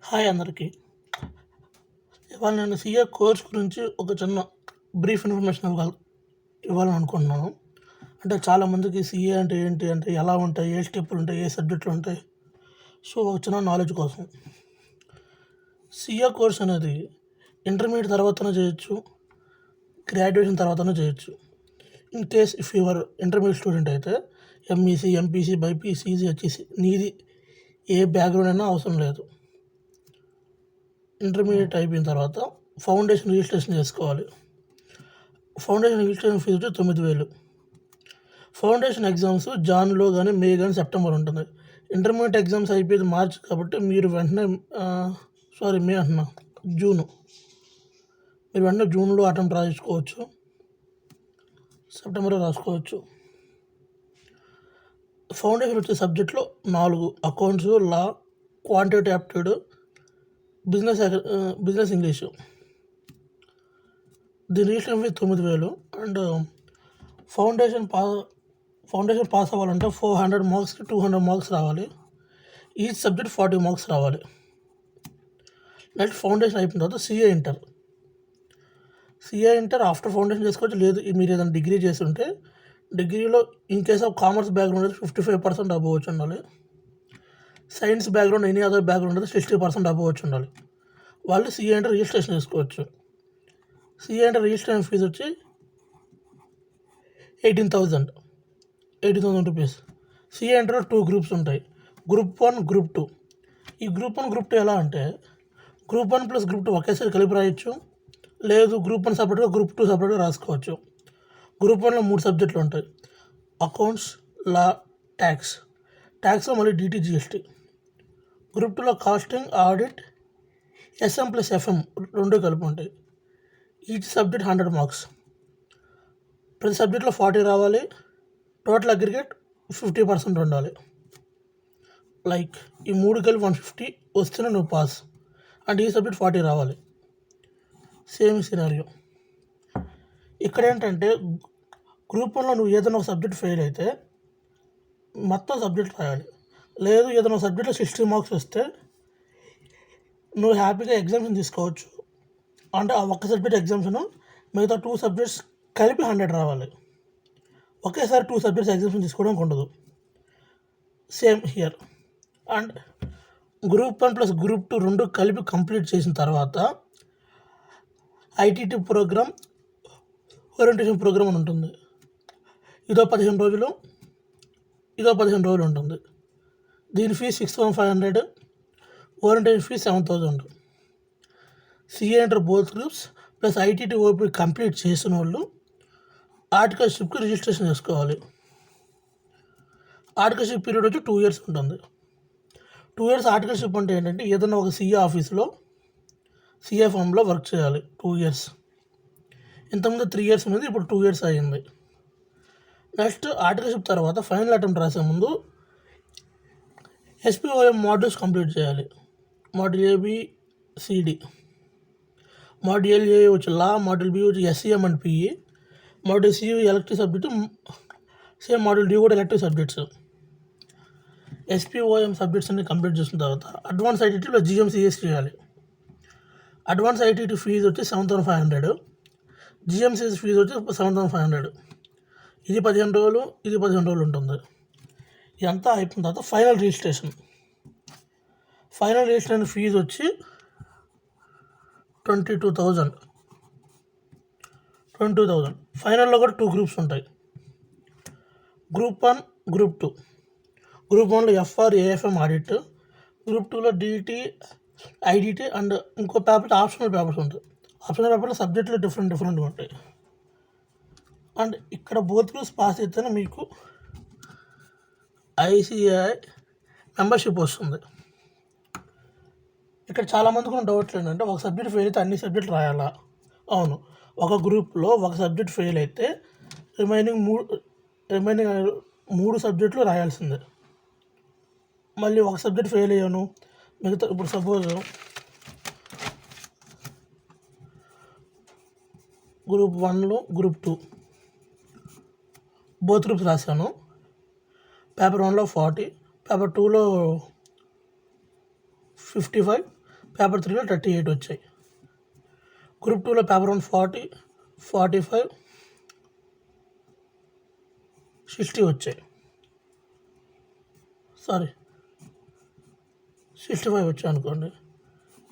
Hi అందరికీ. ఇవాళ నేను సీఏ కోర్స్ గురించి ఒక చిన్న బ్రీఫ్ ఇన్ఫర్మేషన్ ఇవ్వాలని అనుకుంటున్నాను. అంటే చాలామందికి సీఏ అంటే ఏంటి, అంటే ఎలా ఉంటాయి, ఏ స్టెప్పులు ఉంటాయి, ఏ సబ్జెక్టులు ఉంటాయి. సో ఒక చిన్న నాలెడ్జ్ కోసం. సీఏ కోర్స్ అనేది ఇంటర్మీడియట్ తర్వాతనే చేయొచ్చు, గ్రాడ్యుయేషన్ తర్వాతనే చేయొచ్చు. In case if your intermediate student అయితే ఎంఈసీ, ఎంపీసీ, బైపీసీ, హెచ్ఈసీ నీది ఏ బ్యాక్గ్రౌండ్ అయినా అవసరం లేదు. ఇంటర్మీడియట్ అయిపోయిన తర్వాత ఫౌండేషన్ రిజిస్ట్రేషన్ చేసుకోవాలి. ఫౌండేషన్ రిజిస్ట్రేషన్ ఫీజు వచ్చి 9,000. ఫౌండేషన్ ఎగ్జామ్స్ జాన్లో కానీ, మే కానీ, సెప్టెంబర్ ఉంటుంది. ఇంటర్మీడియట్ ఎగ్జామ్స్ అయిపోయింది మార్చ్ కాబట్టి మీరు వెంటనే మే అంటున్నా జూను, మీరు వెంటనే జూన్లో అటెంప్ట్ రాసుకోవచ్చు, సెప్టెంబర్లో రాసుకోవచ్చు. ఫౌండేషన్ వచ్చే సబ్జెక్ట్లో 4: accounts, law, quantitative aptitude, business English. దీని registration fee 9,000. And foundation pass అవ్వాలంటే 400 మార్క్స్కి 200 మార్క్స్ రావాలి. ఈచ్ సబ్జెక్ట్ 40 మార్క్స్ రావాలి. నెక్స్ట్ ఫౌండేషన్ అయిపోయిన తర్వాత సిఏ ఇంటర్ ఆఫ్టర్ ఫౌండేషన్ చేసుకోవచ్చు. లేదు మీరు ఏదైనా డిగ్రీ చేస్తుంటే డిగ్రీలో in case of commerce background అయితే 55% అబోవ్ వచ్చి ఉండాలి. Science background, any other background అయితే 60% అబోవ్ వచ్చి ఉండాలి. వాళ్ళు సిఏ ఇంటర్ రిజిస్ట్రేషన్ చేసుకోవచ్చు. సిఏ ఇంటర్ రిజిస్ట్రేషన్ ఫీజు వచ్చి 18,000 రూపీస్. సిఏ ఇంటర్లో 2 గ్రూప్స్ ఉంటాయి, గ్రూప్ 1, గ్రూప్ 2. ఈ గ్రూప్ 1, గ్రూప్ 2 ఎలా అంటే గ్రూప్ 1 ప్లస్ గ్రూప్ 2 ఒకేసారి కలిపి రాయొచ్చు. లేదు గ్రూప్ 1 సపరేట్గా, గ్రూప్ 2 సపరేట్గా రాసుకోవచ్చు. గ్రూప్ 1లో 3 సబ్జెక్టులు ఉంటాయి: అకౌంట్స్, లా, ట్యాక్స్లో మళ్ళీ డిటి, జిఎస్టీ. గ్రూప్ 2లో costing, audit, SM plus FM 2 కలిపి ఉంటాయి. Each subject 100 marks. ప్రతి సబ్జెక్ట్లో 40 రావాలి. టోటల్ అగ్రిగేట్ 50% ఉండాలి. లైక్ ఈ 3 కలిపి 150 వస్తేనే నువ్వు పాస్. అండ్ ఈ సబ్జెక్ట్ 40 రావాలి. సేమ్ సినారియో ఇక్కడ ఏంటంటే గ్రూప్ 1లో నువ్వు ఏదైనా ఒక సబ్జెక్ట్ ఫెయిల్ అయితే మొత్తం సబ్జెక్ట్ రాయాలి. లేదు ఏదైనా ఒక సబ్జెక్ట్లో 60 మార్క్స్ వస్తే నువ్వు హ్యాపీగా ఎగ్జామ్షన్ తీసుకోవచ్చు. అంటే ఆ ఒక్క సబ్జెక్ట్ ఎగ్జామ్షన్ మిగతా 2 సబ్జెక్ట్స్ కలిపి 100 రావాలి. ఒకేసారి 2 సబ్జెక్ట్స్ ఎగ్జామ్షన్ తీసుకోవడానికి ఉండదు. Same here. And group 1 plus group 2 2 కలిపి కంప్లీట్ చేసిన తర్వాత ఐటీటీ ప్రోగ్రామ్, ఓరియంటేషన్ ప్రోగ్రామ్ అని ఉంటుంది. ఇదో 15 రోజులు ఉంటుంది. దీని fee 6,500, orientation fee 7,000. CA inter both groups plus ITT OP complete చేసిన వాళ్ళు ఆర్టికల్షిప్కి రిజిస్ట్రేషన్ చేసుకోవాలి. ఆర్టికల్షిప్ పీరియడ్ వచ్చి 2 years ఉంటుంది. 2 years ఆర్టికల్షిప్ అంటే ఏంటంటే ఏదైనా ఒక సిఏ ఆఫీస్లో, సిఏ ఫామ్లో వర్క్ చేయాలి 2 years. ఇంతకుముందు 3 years ఉంది, ఇప్పుడు 2 years అయ్యింది. నెక్స్ట్ ఆర్టికల్షిప్ తర్వాత ఫైనల్ అటెంప్ట్ రాసే ముందు ఎస్పీఓఎం మాడ్యూల్స్ కంప్లీట్ చేయాలి. Module ABCD. మాడ్యూల్ ఏ వచ్చి లా, మాడ్యూల్ బి వచ్చి SCM and PE, module C elective subject, same module D కూడా ఎలక్ట్రిక్ సబ్జెక్ట్స్. ఎస్పీఓఎం సబ్జెక్ట్స్ అన్ని కంప్లీట్ చేసిన తర్వాత అడ్వాన్స్ ఐటీటీలో జిఎంసిఎస్ చేయాలి. అడ్వాన్స్ ఐటీటీ ఫీజు వచ్చి 7,500, జిఎంసిఎస్ ఫీజు వచ్చి 7,500. ఇది 15 రోజులు, ఇది 15 రోజులు ఉంటుంది. ఇదంతా అయిపోయిన తర్వాత ఫైనల్ రిజిస్ట్రేషన్ ఫీజు వచ్చి 22,000. ఫైనల్లో కూడా 2 గ్రూప్స్ ఉంటాయి, గ్రూప్ 1, గ్రూప్ 2. గ్రూప్ 1లో ఎఫ్ఆర్, ఏఎఫ్ఎం ఆడిట్. గ్రూప్ 2లో డిటి, ఐడిటి అండ్ ఇంకో పేపర్ ఆప్షనల్ పేపర్స్ ఉంటాయి. ఆప్షనల్ పేపర్లో సబ్జెక్టులు డిఫరెంట్గా ఉంటాయి. అండ్ ఇక్కడ బోత్ గ్రూప్స్ పాస్ అయితేనే మీకు ఐసిఐ మెంబర్షిప్ వస్తుంది. ఇక్కడ చాలామందికి ఉన్న డౌట్లు ఏంటంటే ఒక సబ్జెక్ట్ ఫెయిల్ అయితే అన్ని సబ్జెక్టులు రాయాలా? అవును, ఒక గ్రూప్లో ఒక సబ్జెక్ట్ ఫెయిల్ అయితే రిమైనింగ్ 3 సబ్జెక్టులు రాయాల్సిందే. మళ్ళీ ఒక సబ్జెక్ట్ ఫెయిల్ అయ్యాను, మిగతా ఇప్పుడు సపోజ్ గ్రూప్ 1లో, గ్రూప్ 2 బోత్ గ్రూప్స్ రాశాను. పేపర్ 1లో 40, పేపర్ 2లో 55, పేపర్ 3లో 38 వచ్చాయి. గ్రూప్ 2లో పేపర్ 1 40, 45, 60 వచ్చాయి. 65 వచ్చాయి అనుకోండి.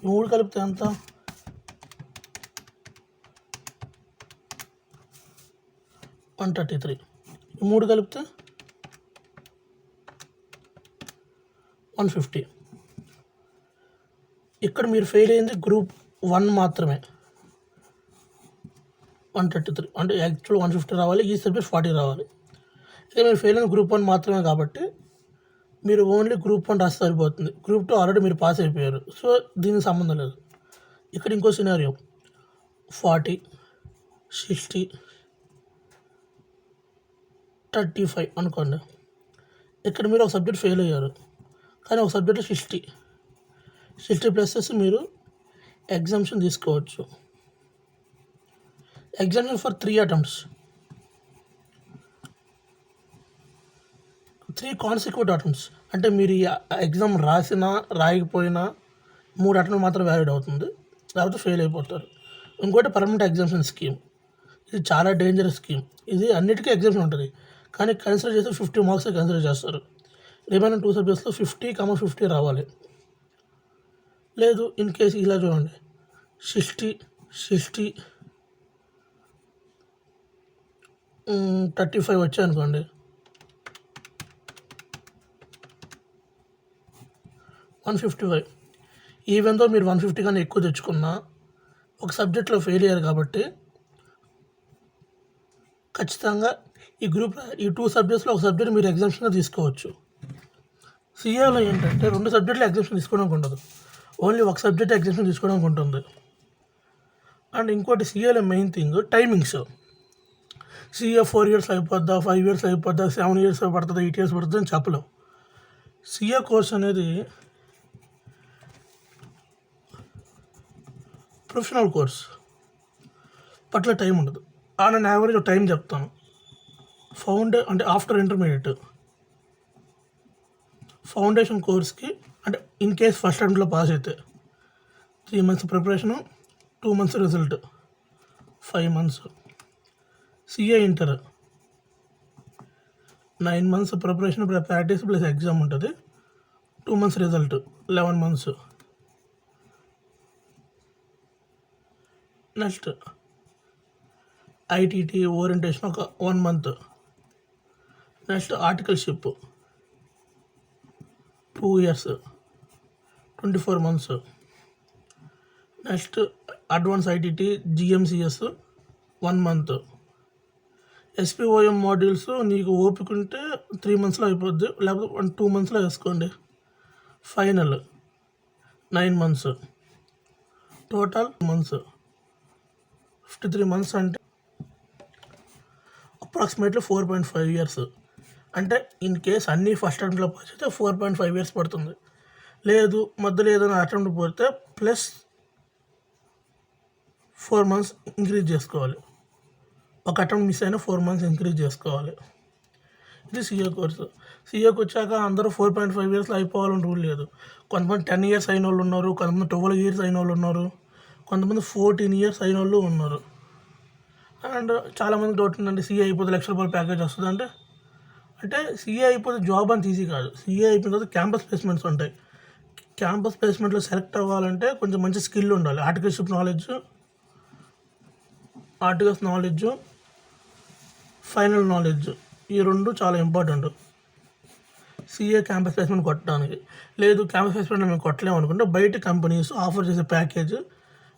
ఈ 3 కలిపితే ఎంత? 133. ఈ 3 కలిపితే 150. ఇక్కడ మీరు ఫెయిల్ అయింది గ్రూప్ 1 మాత్రమే. 133 అంటే యాక్చువల్ 150 రావాలి, ఈ సబ్జెక్ట్ 40 రావాలి. ఇక మీరు ఫెయిల్ అయిన గ్రూప్ 1 మాత్రమే కాబట్టి మీరు ఓన్లీ గ్రూప్ 1 రాస్తే సరిపోతుంది. గ్రూప్ 2 ఆల్రెడీ మీరు పాస్ అయిపోయారు, సో దీనికి సంబంధం లేదు. ఇక్కడ ఇంకో సినారియో 40, 60, 35 అనుకోండి. ఇక్కడ మీరు ఒక సబ్జెక్ట్ ఫెయిల్ అయ్యారు, కానీ ఒక సబ్జెక్ట్లో 60 ప్లస్ మీరు ఎగ్జామ్షన్ తీసుకోవచ్చు. Exemption for 3 attempts, 3 consecutive attempts. అంటే మీరు ఈ ఎగ్జామ్ రాసినా రాయకపోయినా 3 అటెంప్ట్ మాత్రం వ్యాలిడ్ అవుతుంది, లేకపోతే ఫెయిల్ అయిపోతారు. ఇంకోటి పర్మనెంట్ ఎగ్జామ్షన్ స్కీమ్. ఇది చాలా డేంజరస్ స్కీమ్. ఇది అన్నిటికీ ఎగ్జామ్షన్ ఉంటుంది, కానీ కన్సిడర్ చేస్తే 50 మార్క్స్ కన్సిడర్ చేస్తారు. రిమైనింగ్ 2 సబ్జెక్ట్స్లో 50, 50 రావాలి. లేదు ఇన్ కేసు ఇలా చూడండి, 60, 35 వచ్చాయి అనుకోండి. 155. ఈవెన్ దో మీరు 150 కన్నా ఎక్కువ తెచ్చుకున్నా ఒక సబ్జెక్ట్లో ఫెయిల్ అయ్యారు కాబట్టి ఖచ్చితంగా ఈ 2 సబ్జెక్ట్స్లో ఒక సబ్జెక్ట్ మీరు ఎగ్జామ్షన్గా తీసుకోవచ్చు. సిఏలో ఏంటంటే 2 సబ్జెక్టులు ఎగ్జామ్షన్ తీసుకోవడానికి ఉండదు, ఓన్లీ ఒక సబ్జెక్ట్ ఎగ్జామ్షన్ తీసుకోవడానికి ఉంటుంది. అండ్ ఇంకోటి సిఏలో main thing timings. CA 4 years అయిపోద్దా, 5 ఇయర్స్ అయిపోద్దా, 7 ఇయర్స్ పడుతుందా, 8 ఇయర్స్ పడుతుందా అని చెప్పలేం. సిఏ కోర్స్ అనేది ప్రొఫెషనల్ కోర్స్, పట్ల టైం ఉండదు. నేను యావరేజ్ టైం చెప్తాను. అంటే ఆఫ్టర్ ఇంటర్మీడియట్ ఫౌండేషన్ కోర్స్కి, అంటే ఇన్ కేస్ ఫస్ట్ అటెంప్ట్లో పాస్ అయితే 3 months preparation, 2 months result, 5 months. CA inter 9 months preparation practice plus exam ఉంటుంది, 2 months result, 11 months. Next ITT orientation ఒక 1 month. Next articleship 2 years, 24 months. Next advance ITT GMCS 1 month. SPOM modules నీకు ఓపిక ఉంటే 3 మంత్స్లో అయిపోద్ది, లేకపోతే 2 మంత్స్లో వేసుకోండి. Final 9 months, total months 53 months. అంటే అప్రాక్సిమేట్లీ 4.5 ఇయర్స్. అంటే ఇన్ కేస్ అన్నీ ఫస్ట్ అటెంప్ట్లో పాస్ అయితే 4.5 ఇయర్స్ పడుతుంది. లేదు మధ్యలో ఏదైనా అటెంప్ట్ పోతే ప్లస్ 4 మంత్స్ ఇంక్రీజ్ చేసుకోవాలి. ఒక అటెంప్ట్ మిస్ అయినా 4 మంత్స్ ఇంక్రీజ్ చేసుకోవాలి. ఇది సిఏ కోర్సు. సిఏకి వచ్చాక అందరూ 4.5 ఇయర్స్లో అయిపోవాలని రూల్ లేదు. కొంతమంది 10 ఇయర్స్ అయిన వాళ్ళు ఉన్నారు, కొంతమంది 12 ఇయర్స్ అయిన వాళ్ళు ఉన్నారు, కొంతమంది 14 ఇయర్స్ అయిన వాళ్ళు ఉన్నారు. అండ్ చాలామంది డౌట్ ఉందండి, సిఏ అయిపోతే ₹1,00,000 ప్యాకేజ్ వస్తుంది అంటే సిఏ అయిపోతే జాబ్ అంత ఈజీ కాదు. సిఏ అయిపోయిన తర్వాత క్యాంపస్ ప్లేస్మెంట్స్ ఉంటాయి. క్యాంపస్ ప్లేస్మెంట్లో సెలెక్ట్ అవ్వాలంటే కొంచెం మంచి స్కిల్ ఉండాలి. ఆర్టికల్స్ నాలెడ్జ్, ఫైనల్ నాలెడ్జ్, ఈ 2 చాలా ఇంపార్టెంట్ సిఏ క్యాంపస్ ప్లేస్మెంట్ కొట్టడానికి. లేదు క్యాంపస్ ప్లేస్మెంట్లో మేము కొట్టలేము అనుకుంటే బయట కంపెనీస్ ఆఫర్ చేసే ప్యాకేజ్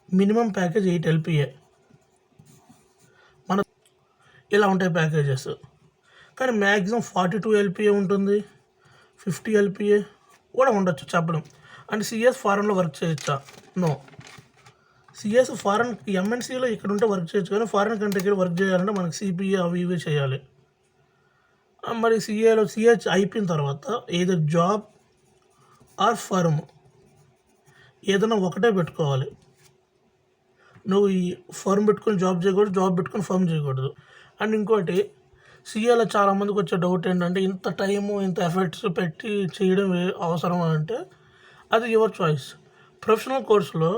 మినిమం ప్యాకేజ్ 8 LPA మన ఇలా ఉంటాయి ప్యాకేజెస్. కానీ మ్యాక్సిమం 42 LPA ఉంటుంది, 50 LPA కూడా ఉండొచ్చు, చెప్పలేం. అంటే సిఎస్ ఫారెన్లో వర్క్ చేయొచ్చా? నో. సిఎస్ ఫారెన్ ఎంఎన్సీలో ఇక్కడ ఉంటే వర్క్ చేయొచ్చు, కానీ ఫారెన్ కంట్రీకి వర్క్ చేయాలంటే మనకి సిపిఏ అవి ఇవి చేయాలి. మరి సిఏ అయిపోయిన తర్వాత ఏదో జాబ్ ఆర్ ఫర్మ్ ఏదైనా ఒకటే పెట్టుకోవాలి. నువ్వు ఈ ఫర్మ్ పెట్టుకొని జాబ్ చేయకూడదు, జాబ్ పెట్టుకొని ఫర్మ్ చేయకూడదు. అండ్ ఇంకోటి సిఏలో చాలామందికి వచ్చే డౌట్ ఏంటంటే ఇంత టైము ఇంత ఎఫర్ట్స్ పెట్టి చేయడం అవసరం అంటే అది యువర్ చాయిస్. ప్రొఫెషనల్ కోర్సులో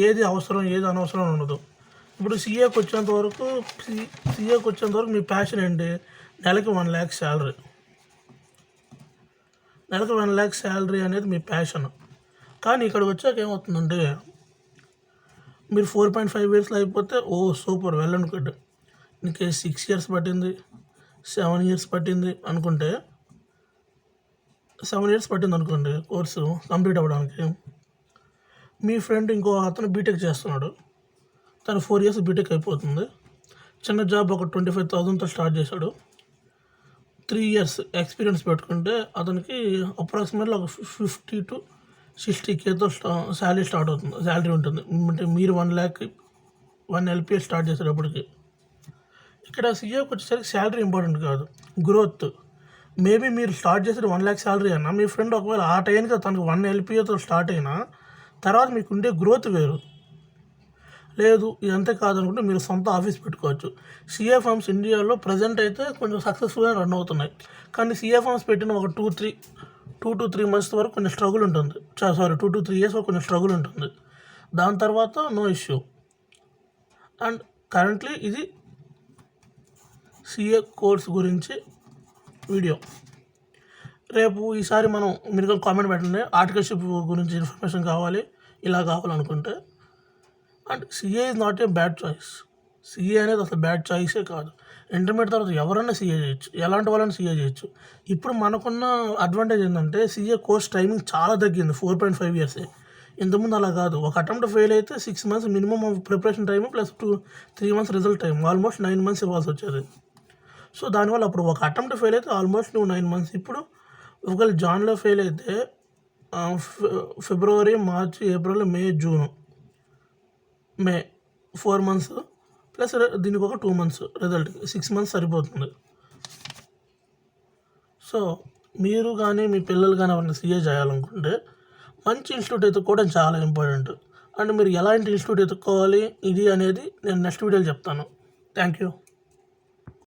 ఏది అవసరం ఏది అనవసరం ఉండదు. ఇప్పుడు సీఏకి వచ్చేంత వరకు మీ ప్యాషన్ ఏంటి? నెలకి 1,00,000 శాలరీ. నెలకు 1,00,000 శాలరీ అనేది మీ ప్యాషన్. కానీ ఇక్కడికి వచ్చాక ఏమవుతుందంటే మీరు 4.5 ఇయర్స్లో అయిపోతే సూపర్ వెల్ అండ్ గుడ్. ఇంకే 6 ఇయర్స్ పట్టింది, 7 ఇయర్స్ పట్టింది అనుకుంటే 7 ఇయర్స్ పట్టింది అనుకోండి కోర్సు కంప్లీట్ అవ్వడానికి. మీ ఫ్రెండ్ ఇంకో అతను బీటెక్ చేస్తున్నాడు, తను 4 ఇయర్స్ బీటెక్ అయిపోతుంది. చిన్న జాబ్ ఒక 25,000తో స్టార్ట్ చేశాడు. 3 ఇయర్స్ ఎక్స్పీరియన్స్ పెట్టుకుంటే అతనికి అప్రాక్సిమేట్లీ ఒక 50 to 60Kతో శాలరీ స్టార్ట్ అవుతుంది, శాలరీ ఉంటుంది. అంటే మీరు 1 LPA స్టార్ట్ చేసేటప్పటికి. ఇక్కడ సీఏకి వచ్చేసరికి శాలరీ ఇంపార్టెంట్ కాదు, గ్రోత్. మేబీ మీరు స్టార్ట్ చేసేది 1,00,000 శాలరీ అన్నా, మీ ఫ్రెండ్ ఒకవేళ ఆ టైంకి తనకు 1 LPAతో స్టార్ట్ అయినా తర్వాత మీకు ఉండే గ్రోత్ వేరు. లేదు ఇదంతే కాదనుకుంటే మీరు సొంత ఆఫీస్ పెట్టుకోవచ్చు. సీఏ ఫార్మ్స్ ఇండియాలో ప్రజెంట్ అయితే కొంచెం సక్సెస్ఫుల్గా రన్ అవుతున్నాయి. కానీ సీఏ ఫార్మ్స్ పెట్టిన ఒక 2 to 3 months వరకు కొంచెం స్ట్రగుల్ ఉంటుంది. 2 to 3 years వరకు కొంచెం స్ట్రగుల్ ఉంటుంది. దాని తర్వాత నో ఇష్యూ. అండ్ కరెంట్లీ ఇది సీఏ కోర్స్ గురించి వీడియో. రేపు ఈసారి మీరు కామెంట్ పెట్టండి, ఆర్టికల్షిప్ గురించి ఇన్ఫర్మేషన్ కావాలి, ఇలా కావాలనుకుంటే. And CA is not a bad choice. CA అనేది అసలు బ్యాడ్ చాయిసే కాదు. ఇంటర్మీడియట్ తర్వాత ఎవరైనా సీఏ చేయొచ్చు, ఎలాంటి వాళ్ళని సీఏ చేయొచ్చు. ఇప్పుడు మనకున్న అడ్వాంటేజ్ ఏంటంటే సీఏ కోర్స్ టైమింగ్ చాలా తగ్గింది, 4.5 years. ఇంతకుముందు అలా కాదు. ఒక అటెంప్ట్ ఫెయిల్ అయితే 6 months minimum preparation time plus 3 months result time, almost 9 months ఇవ్వాల్సి వచ్చేది. సో దానివల్ల అప్పుడు ఒక అటెంప్ట్ ఫెయిల్ అయితే ఆల్మోస్ట్ నువ్వు 9 months. ఇప్పుడు ఒకవేళ జాన్లో ఫెయిల్ అయితే ఫిబ్రవరి, మార్చ్, ఏప్రిల్, మే, జూన్, 4 months ప్లస్ దీనికి ఒక 2 months రిజల్ట్కి 6 months సరిపోతుంది. సో మీరు కానీ మీ పిల్లలు కానీ ఎవరైనా సీఏ చేయాలనుకుంటే మంచి ఇన్స్టిట్యూట్ ఎత్తుక్కోవడం చాలా ఇంపార్టెంట్. అండ్ మీరు ఎలాంటి ఇన్స్టిట్యూట్ ఎత్తుక్కోవాలి ఇది అనేది నేను నెక్స్ట్ వీడియోలో చెప్తాను. Thank you.